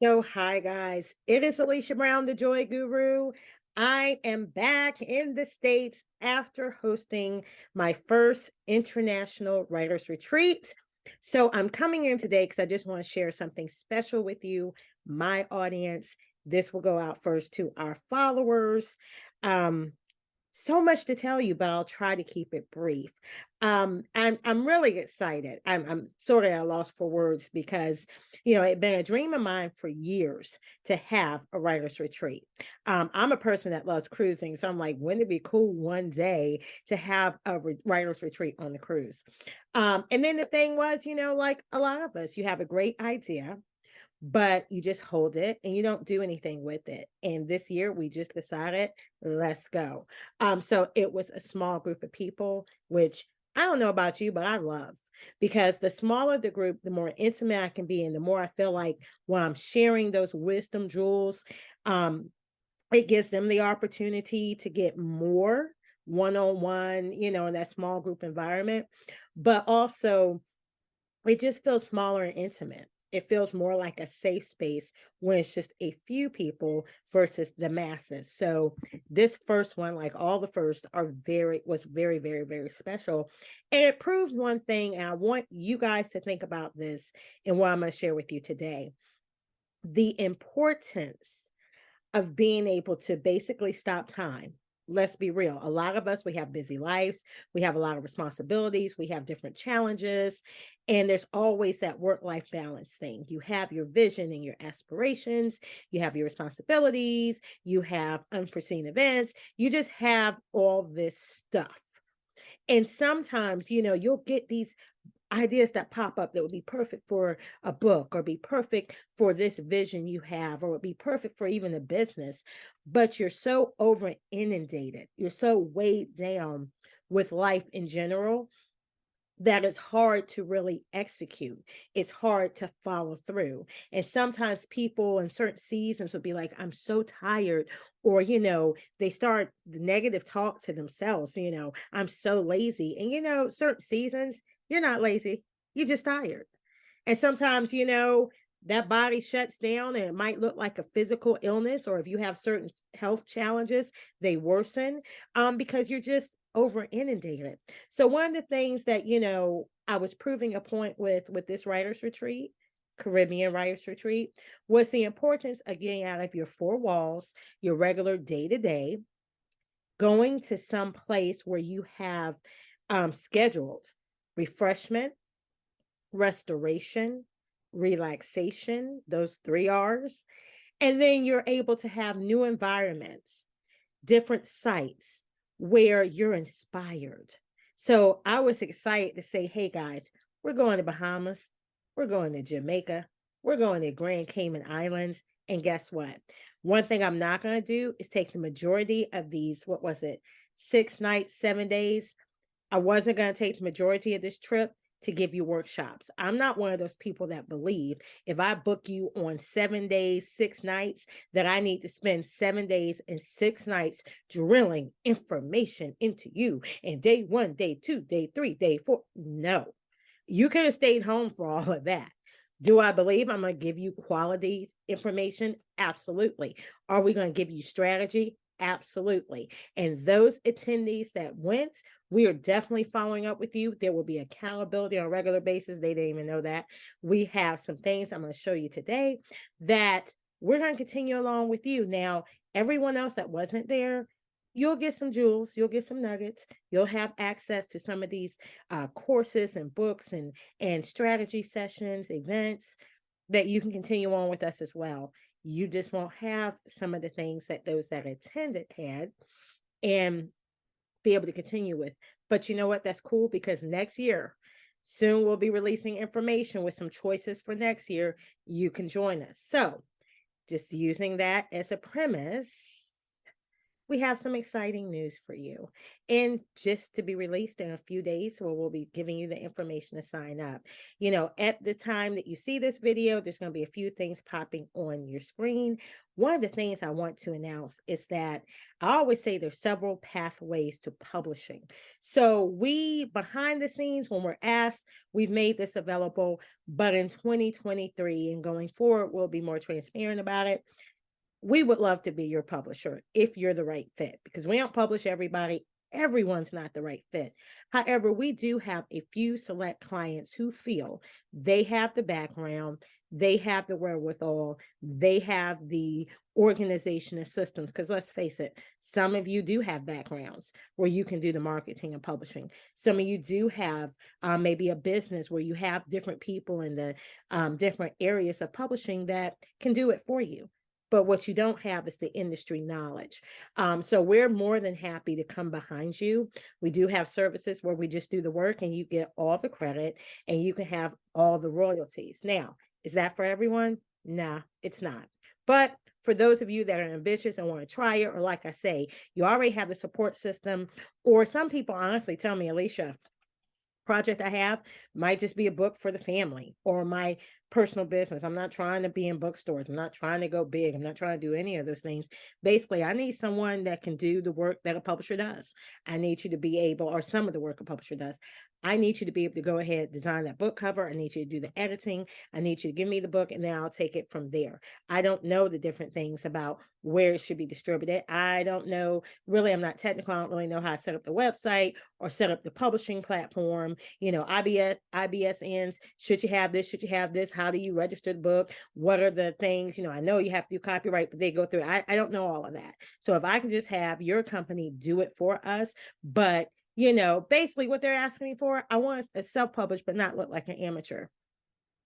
So, hi guys, it is Alicia Brown, the Joy Guru. I am back in the States after hosting my first international writers retreat. So, I'm coming in today because I just want to share something special with you, my audience. This will go out first to our followers. Um, so much to tell you, but I'll try to keep it brief. I'm really excited. I'm sort of at a loss for words because it's been a dream of mine for years to have a writer's retreat. I'm a person that loves cruising, so I'm like, wouldn't it be cool one day to have a writer's retreat on the cruise? And then the thing was, like a lot of us, you have a great idea, but you just hold it and you don't do anything with it. And this year we just decided, let's go. So it was a small group of people, which I don't know about you, but I love, because the smaller the group, the more intimate I can be, and the more I feel like when I'm sharing those wisdom jewels, um, it gives them the opportunity to get more one-on-one, in that small group environment. But also it just feels smaller and intimate. It feels more like a safe space when it's just a few people versus the masses. So this first one, like all the first, was very, very, very special. And it proves one thing, and I want you guys to think about this and what I'm going to share with you today. The importance of being able to basically stop time. Let's be real. A lot of us, we have busy lives. We have a lot of responsibilities. We have different challenges. And there's always that work life balance thing. You have your vision and your aspirations. You have your responsibilities. You have unforeseen events. You just have all this stuff. And sometimes, you'll get these ideas that pop up that would be perfect for a book or be perfect for this vision you have or would be perfect for even a business, but you're so over inundated, you're so weighed down with life in general that it's hard to really execute. It's hard to follow through. And sometimes people in certain seasons will be like, I'm so tired. Or, they start the negative talk to themselves, I'm so lazy. And, certain seasons, you're not lazy, you're just tired. And sometimes, that body shuts down and it might look like a physical illness, or if you have certain health challenges, they worsen because you're just over inundated. So one of the things that, I was proving a point with this writers retreat, Caribbean writers retreat, was the importance of getting out of your four walls, your regular day to day, going to some place where you have scheduled refreshment, restoration, relaxation, those three R's. And then you're able to have new environments, different sites where you're inspired. So I was excited to say, hey guys, we're going to Bahamas, we're going to Jamaica, we're going to Grand Cayman Islands. And guess what? One thing I'm not going to do is take the majority of these, what was it, 6 nights, 7 days. I wasn't going to take the majority of this trip to give you workshops. I'm not one of those people that believe if I book you on 7 days, 6 nights, that I need to spend 7 days and 6 nights drilling information into you. And day one, day two, day three, day four. No, you could have stayed home for all of that. Do I believe I'm going to give you quality information? Absolutely. Are we going to give you strategy? Absolutely. And those attendees that went, we are definitely following up with you. There will be accountability on a regular basis. They didn't even know that. We have some things I'm going to show you today that we're going to continue along with you. Now, everyone else that wasn't there, you'll get some jewels, you'll get some nuggets, you'll have access to some of these courses and books and strategy sessions, events that you can continue on with us as well. You just won't have some of the things that those that attended had and be able to continue with. But you know what? That's cool, because next year, soon we'll be releasing information with some choices for next year. You can join us. So just using that as a premise, we have some exciting news for you. And just to be released in a few days, where we'll be giving you the information to sign up. At the time that you see this video, there's going to be a few things popping on your screen. One of the things I want to announce is that I always say there's several pathways to publishing. So we, behind the scenes, when we're asked, we've made this available, but in 2023 and going forward, we'll be more transparent about it. We would love to be your publisher if you're the right fit, because we don't publish everybody. Everyone's not the right fit. However, we do have a few select clients who feel they have the background, they have the wherewithal, they have the organization and systems. Because let's face it, some of you do have backgrounds where you can do the marketing and publishing. Some of you do have maybe a business where you have different people in the different areas of publishing that can do it for you. But what you don't have is the industry knowledge. So we're more than happy to come behind you. We do have services where we just do the work and you get all the credit and you can have all the royalties. Now, is that for everyone? Nah, it's not. But for those of you that are ambitious and want to try it, or like I say, you already have the support system, or some people honestly tell me, Alicia, project I have might just be a book for the family or my personal business. I'm not trying to be in bookstores. I'm not trying to go big. I'm not trying to do any of those things. Basically, I need someone that can do the work that a publisher does. I need you to be able, or some of the work a publisher does. I need you to be able to go ahead, design that book cover. I need you to do the editing. I need you to give me the book, and then I'll take it from there. I don't know the different things about where it should be distributed. I don't know, really, I'm not technical. I don't really know how to set up the website or set up the publishing platform. IBSNs, should you have this? Should you have this? How do you register the book? What are the things? I know you have to do copyright, but they go through. I don't know all of that. So if I can just have your company do it for us, but basically what they're asking me for, I want to self-publish, but not look like an amateur.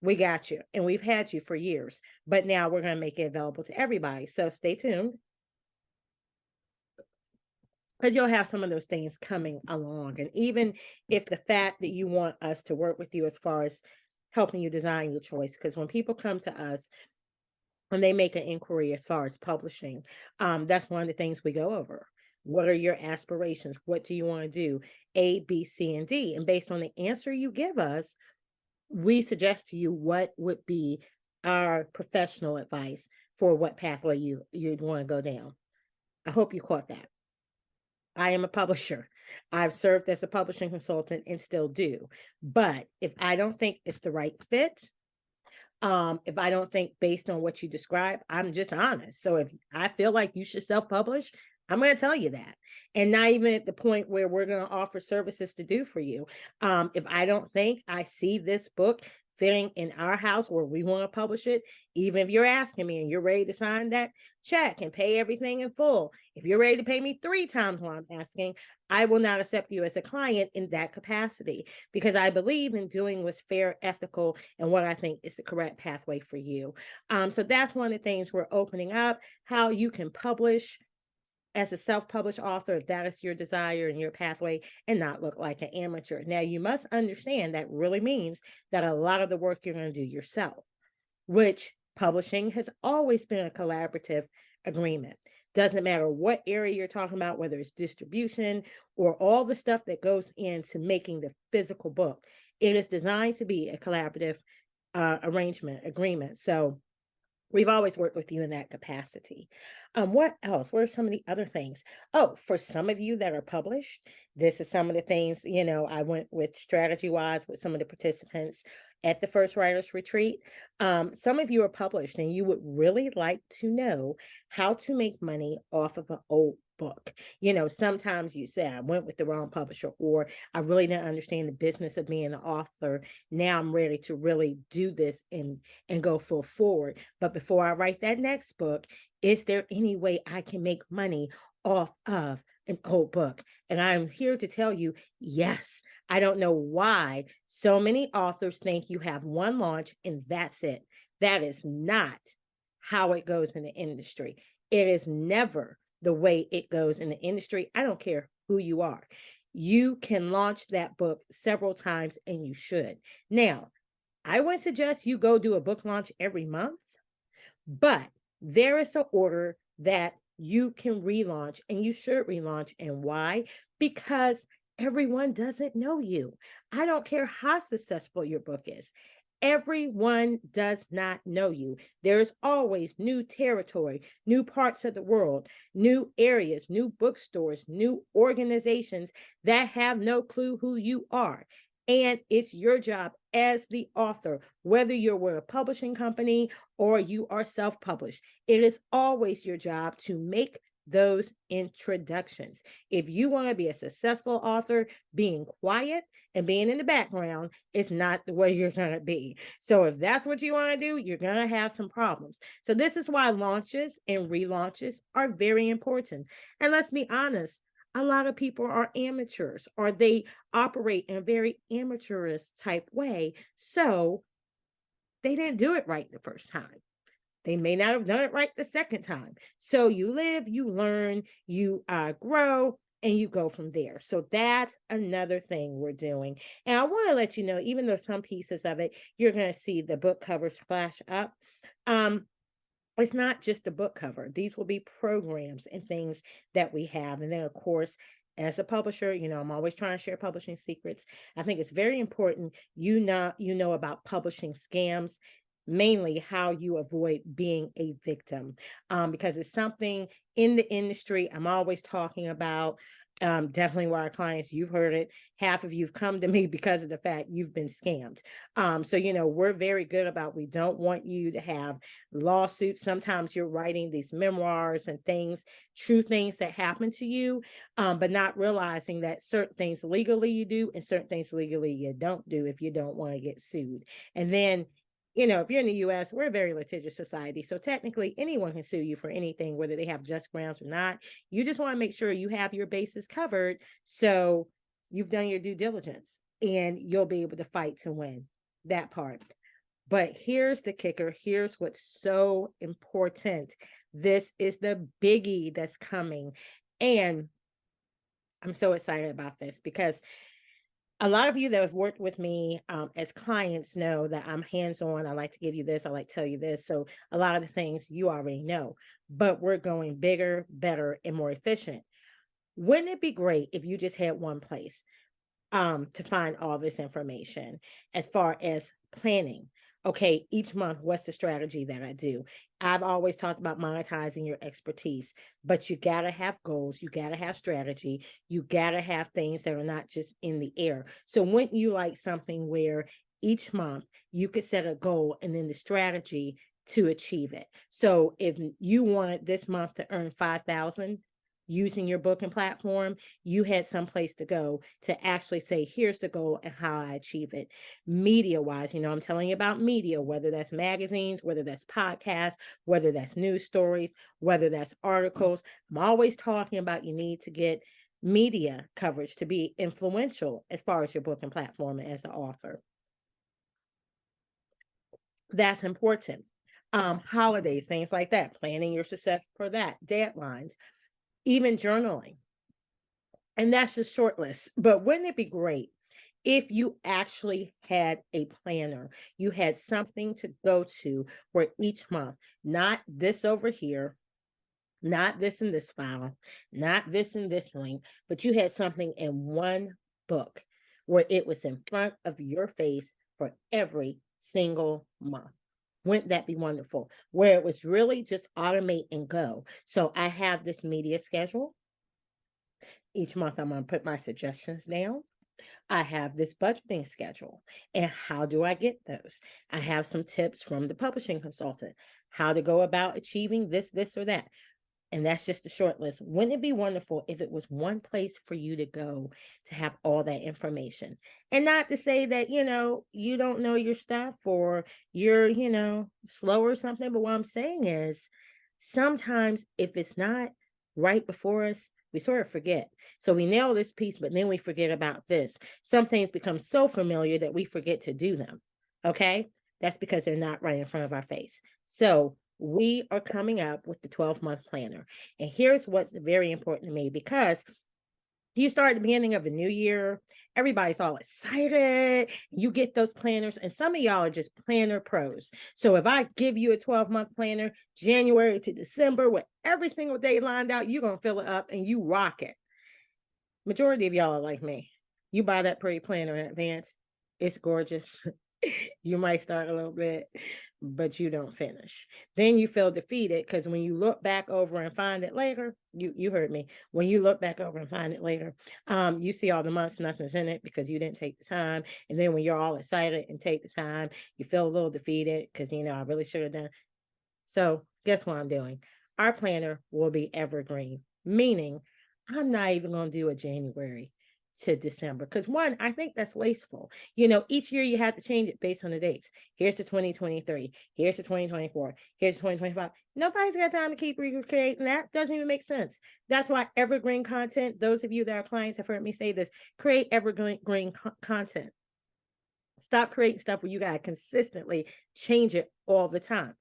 We got you, and we've had you for years, but now we're going to make it available to everybody. So stay tuned, because you'll have some of those things coming along. And even if the fact that you want us to work with you as far as helping you design your choice, because when people come to us, when they make an inquiry as far as publishing, that's one of the things we go over. What are your aspirations? What do you want to do? A, B, C, and D. And based on the answer you give us, we suggest to you what would be our professional advice for what pathway you'd want to go down. I hope you caught that. I am a publisher. I've served as a publishing consultant and still do. But if I don't think it's the right fit, if I don't think based on what you describe, I'm just honest. So if I feel like you should self-publish, I'm going to tell you that. And not even at the point where we're going to offer services to do for you. If I don't think I see this book fitting in our house where we want to publish it, even if you're asking me and you're ready to sign that check and pay everything in full, if you're ready to pay me 3 times while I'm asking, I will not accept you as a client in that capacity, because I believe in doing what's fair, ethical, and what I think is the correct pathway for you. So that's one of the things we're opening up, how you can publish as a self-published author, if that is your desire and your pathway, and not look like an amateur. Now, you must understand that really means that a lot of the work you're going to do yourself, which publishing has always been a collaborative agreement. Doesn't matter what area you're talking about, whether it's distribution or all the stuff that goes into making the physical book. It is designed to be a collaborative agreement. So we've always worked with you in that capacity. What else? What are some of the other things? Oh, for some of you that are published, this is some of the things, I went with strategy-wise with some of the participants at the first writers retreat. Some of you are published and you would really like to know how to make money off of an old book. Sometimes you say, I went with the wrong publisher, or I really didn't understand the business of being an author. Now I'm ready to really do this and go full forward. But before I write that next book, is there any way I can make money off of an old book? And I'm here to tell you, yes. I don't know why so many authors think you have one launch and that's it. That is not how it goes in the industry. It is never the way it goes in the industry. I don't care who you are. You can launch that book several times, and you should. Now, I would suggest you go do a book launch every month, but there is an order that you can relaunch, and you should relaunch. And why? Because everyone doesn't know you. I don't care how successful your book is. Everyone does not know you. There's always new territory, new parts of the world, new areas, new bookstores, new organizations that have no clue who you are. And it's your job as the author, whether you're with a publishing company or you are self-published, it is always your job to make those introductions. If you want to be a successful author, being quiet and being in the background is not the way you're going to be. So if that's what you want to do, you're going to have some problems. So this is why launches and relaunches are very important. And let's be honest, a lot of people are amateurs, or they operate in a very amateurish type way. So they didn't do it right the first time. They may not have done it right the second time. So you live, you learn, you grow, and you go from there. So that's another thing we're doing. And I want to let you know, even though some pieces of it, you're going to see the book covers flash up. It's not just a book cover. These will be programs and things that we have. And then, of course, as a publisher, I'm always trying to share publishing secrets. I think it's very important you know about publishing scams, mainly how you avoid being a victim, because it's something in the industry I'm always talking about. Definitely with our clients, you've heard it. Half of you've come to me because of the fact you've been scammed. So, we're very good about, we don't want you to have lawsuits. Sometimes you're writing these memoirs and things, true things that happen to you, but not realizing that certain things legally you do and certain things legally you don't do if you don't want to get sued. And then if you're in the US, we're a very litigious society. So technically anyone can sue you for anything, whether they have just grounds or not. You just want to make sure you have your bases covered. So you've done your due diligence and you'll be able to fight to win that part. But here's the kicker. Here's what's so important. This is the biggie that's coming. And I'm so excited about this because a lot of you that have worked with me as clients know that I'm hands-on. I like to give you this. I like to tell you this. So a lot of the things you already know, but we're going bigger, better, and more efficient. Wouldn't it be great if you just had one place to find all this information as far as planning? Okay, each month, what's the strategy that I do? I've always talked about monetizing your expertise, but you got to have goals. You got to have strategy. You got to have things that are not just in the air. So wouldn't you like something where each month you could set a goal and then the strategy to achieve it? So if you wanted this month to earn 5,000, using your booking platform, you had some place to go to actually say, here's the goal and how I achieve it. Media wise, I'm telling you about media, whether that's magazines, whether that's podcasts, whether that's news stories, whether that's articles. I'm always talking about you need to get media coverage to be influential as far as your booking platform as an author. That's important. Holidays, things like that, planning your success for that, deadlines, even journaling. And that's just short list. But wouldn't it be great if you actually had a planner? You had something to go to where each month, not this over here, not this in this file, not this in this link, but you had something in one book where it was in front of your face for every single month. Wouldn't that be wonderful? Where it was really just automate and go. So I have this media schedule. Each month I'm going to put my suggestions down. I have this budgeting schedule. And how do I get those? I have some tips from the publishing consultant, how to go about achieving this, or that. And that's just a short list. Wouldn't it be wonderful if it was one place for you to go to have all that information? And not to say that, you don't know your stuff or you're, slow or something. But what I'm saying is sometimes if it's not right before us, we sort of forget. So we nail this piece, but then we forget about this. Some things become so familiar that we forget to do them. Okay? That's because they're not right in front of our face. So we are coming up with the 12-month planner. And here's what's very important to me, because You start at the beginning of the new year, everybody's all excited. You get those planners, and some of y'all are just planner pros. So if I give you a 12-month planner, January to December, with every single day lined out, you're going to fill it up and you rock it. Majority of y'all are like me. You buy that pretty planner in advance, it's gorgeous. You might start a little bit, but you don't finish. Then you feel defeated because when you look back over and find it later, you heard me. When you look back over and find it later, you see all the months, nothing's in it because you didn't take the time. And then when you're all excited and take the time, you feel a little defeated because I really should have done. So guess what I'm doing? Our planner will be evergreen, meaning I'm not even going to do a January to December because one, I think that's wasteful. Each year you have to change it based on the dates. Here's the 2023, here's the 2024, here's the 2025. Nobody's got time to keep recreating that. Doesn't even make sense. That's why evergreen content, those of you that are clients have heard me say this, create evergreen content. Stop creating stuff where you got to consistently change it all the time.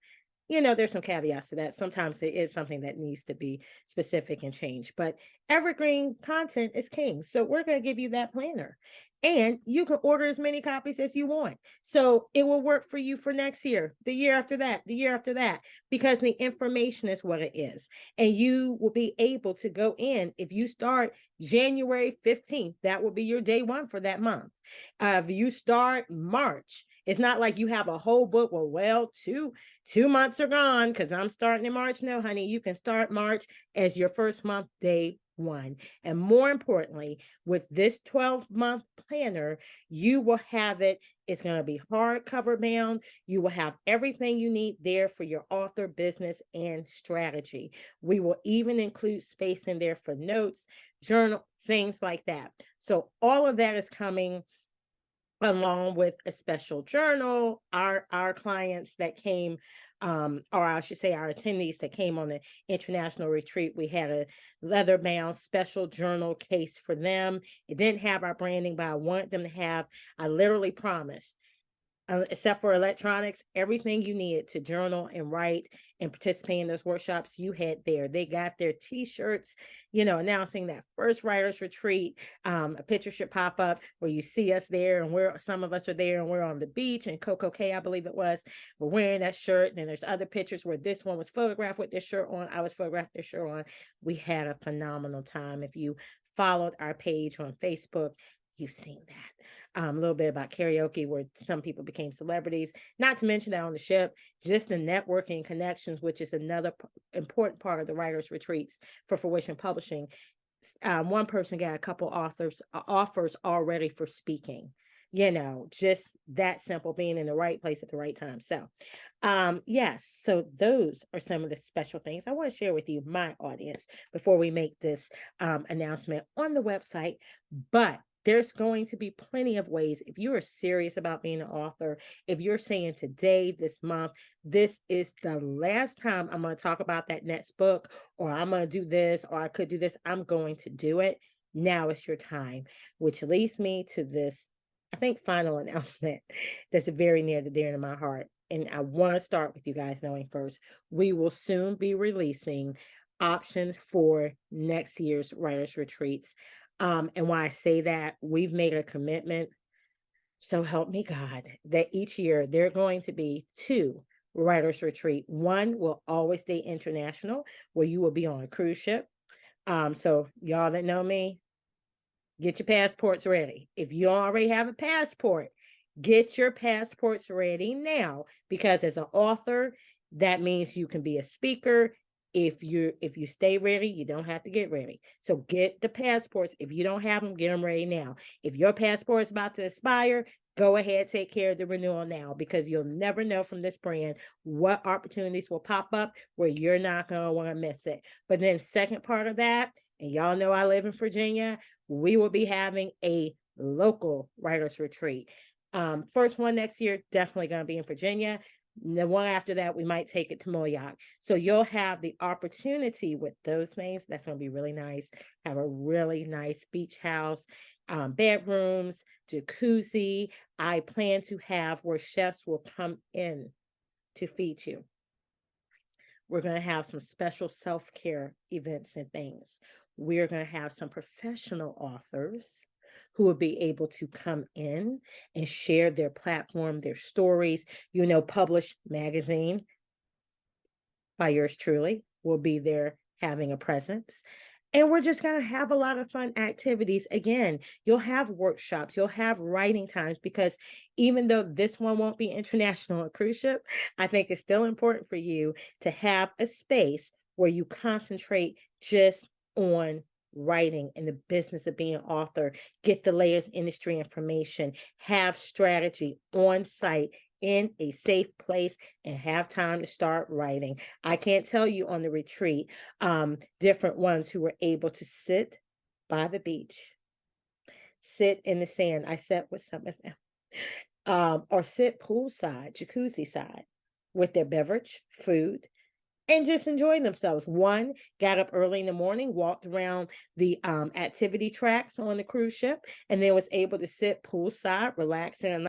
There's some caveats to that. Sometimes it is something that needs to be specific and changed, but evergreen content is king. So we're going to give you that planner, and you can order as many copies as you want. So it will work for you for next year, the year after that, the year after that, because the information is what it is. And you will be able to go in if you start January 15th, that will be your day one for that month. If you start March, it's not like you have a whole book. Well, two months are gone because I'm starting in March. No, honey, you can start March as your first month, day one. And more importantly, with this 12-month planner, you will have it. It's going to be hardcover bound. You will have everything you need there for your author business and strategy. We will even include space in there for notes, journal, things like that. So all of that is coming along with a special journal. Our clients that came, or I should say our attendees that came on the international retreat, we had a leather bound special journal case for them. It didn't have our branding, but I wanted them to have, I literally promised, except for electronics, everything you needed to journal and write and participate in those workshops, you had there. They got their t-shirts, announcing that first writers retreat. A picture should pop up where you see us there, and some of us are there, and we're on the beach in Coco Cay, I believe it was. We're wearing that shirt. Then there's other pictures where this one was photographed with this shirt on. I was photographed with this shirt on. We had a phenomenal time. If you followed our page on Facebook, you've seen that. A little bit about karaoke where some people became celebrities, not to mention that on the ship, just the networking connections, which is another important part of the writers retreats for Fruition Publishing. One person got a couple offers already for speaking. Just that simple, being in the right place at the right time. So yes, so those are some of the special things I want to share with you, my audience, before we make this announcement on the website. But there's going to be plenty of ways. If you are serious about being an author, if you're saying today, this month, this is the last time I'm going to talk about that next book, or I'm going to do this, or I could do this, I'm going to do it. Now is your time, which leads me to this, I think, final announcement that's very near and dear to my heart. And I want to start with you guys knowing first, we will soon be releasing options for next year's writers retreats. And why I say that, we've made a commitment, so help me God, that each year there are going to be 2 writers retreat. One will always stay international, where you will be on a cruise ship. So y'all that know me, get your passports ready. If you already have a passport, get your passports ready now, because as an author, that means you can be a speaker. If you stay ready, you don't have to get ready. So get the passports. If you don't have them, get them ready now. If your passport is about to expire, go ahead, take care of the renewal now, because you'll never know from this brand what opportunities will pop up where you're not going to want to miss it. But then second part of that, and y'all know I live in Virginia, we will be having a local writers retreat. First one next year, definitely going to be in Virginia. The one after that, we might take it to Moyac. So you'll have the opportunity with those things. That's going to be really nice. Have a really nice beach house, bedrooms, jacuzzi. I plan to have where chefs will come in to feed you. We're going to have some special self-care events and things. we're going to have some professional authors who will be able to come in and share their platform, their stories, publish magazine by yours truly will be there having a presence. And we're just going to have a lot of fun activities. Again, you'll have workshops, you'll have writing times, because even though this one won't be international or cruise ship, I think it's still important for you to have a space where you concentrate just on writing and the business of being an author, get the latest industry information, have strategy on site in a safe place, and have time to start writing. I can't tell you on the retreat, different ones who were able to sit by the beach, sit in the sand. I sat with some of them, or sit poolside, jacuzzi side, with their beverage, food, and just enjoying themselves. One got up early in the morning, walked around the activity tracks on the cruise ship, and then was able to sit poolside, relaxing.